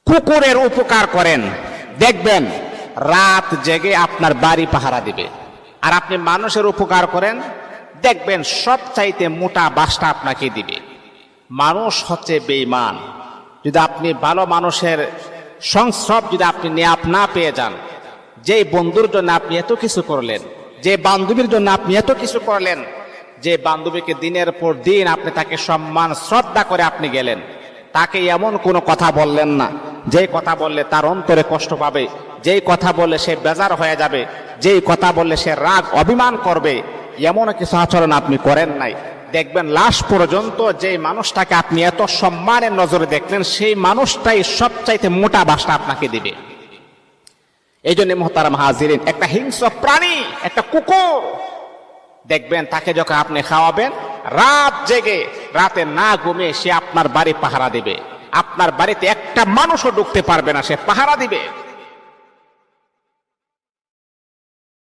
কুকুরের উপকার করেন, দেখবেন রাত জেগে আপনার বাড়ি পাহারা দিবে। আর আপনি মানুষের উপকার করেন, দেখবেন সবচাইতে মোটা বাসটা আপনাকে দিবে। মানুষ হচ্ছে বেঈমান। যদি আপনি ভালো মানুষের সংস্রব যদি আপনি না পেয়ে যান, যে বন্ধুর জন্য আপনি এত কিছু করলেন, যে বান্ধবীর জন্য আপনি এত কিছু করলেন, যে বান্ধবীকে দিনের পর দিন আপনি তাকে সম্মান শ্রদ্ধা করে আপনি গেলেন, তাকে এমন কোনো কথা বললেন না যেই কথা বললে তার অন্তরে কষ্ট পাবে, যেই কথা বললে সে বেজার হয়ে যাবে, যেই কথা বললে সে রাগ অভিমান করবে, এমন কিছু আচরণ আপনি করেন নাই। দেখবেন লাশ পর্যন্ত যে মানুষটাকে আপনি এত সম্মানের নজরে দেখলেন, সেই মানুষটাই সবচাইতে মোটা বাসটা আপনাকে দিবে। এই জন্য মোহতারাম হাজিরিন, একটা হিংস্র প্রাণী, একটা কুকুর, দেখবেন তাকে যখন আপনি খাওয়াবেন, রাত জেগে রাতে না ঘুমিয়ে সে আপনার বাড়ি পাহারা দিবে। আপনার বাড়িতে একটা মানুষও ঢুকতে পারবে না, সে পাহারা দিবে।